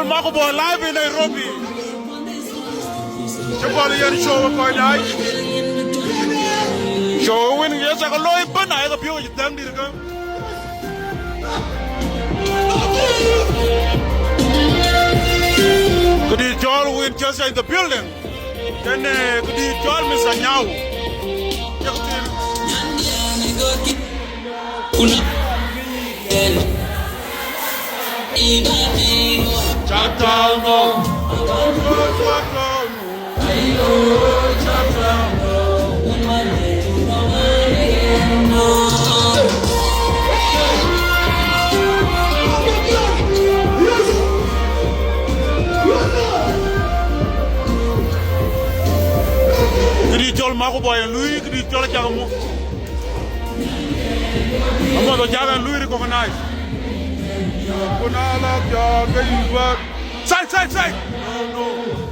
Joel Makoboy live in Nairobi. Chapalian show koi night. Show win yes I got loy ban I got you dang di ka. Could you Joel win just in the building? Then could you Joel Miss Anyao? Joel Makoboy and Louis, could you tell Jagamu? I'm going to Jaga and Louis recognize. Side. No.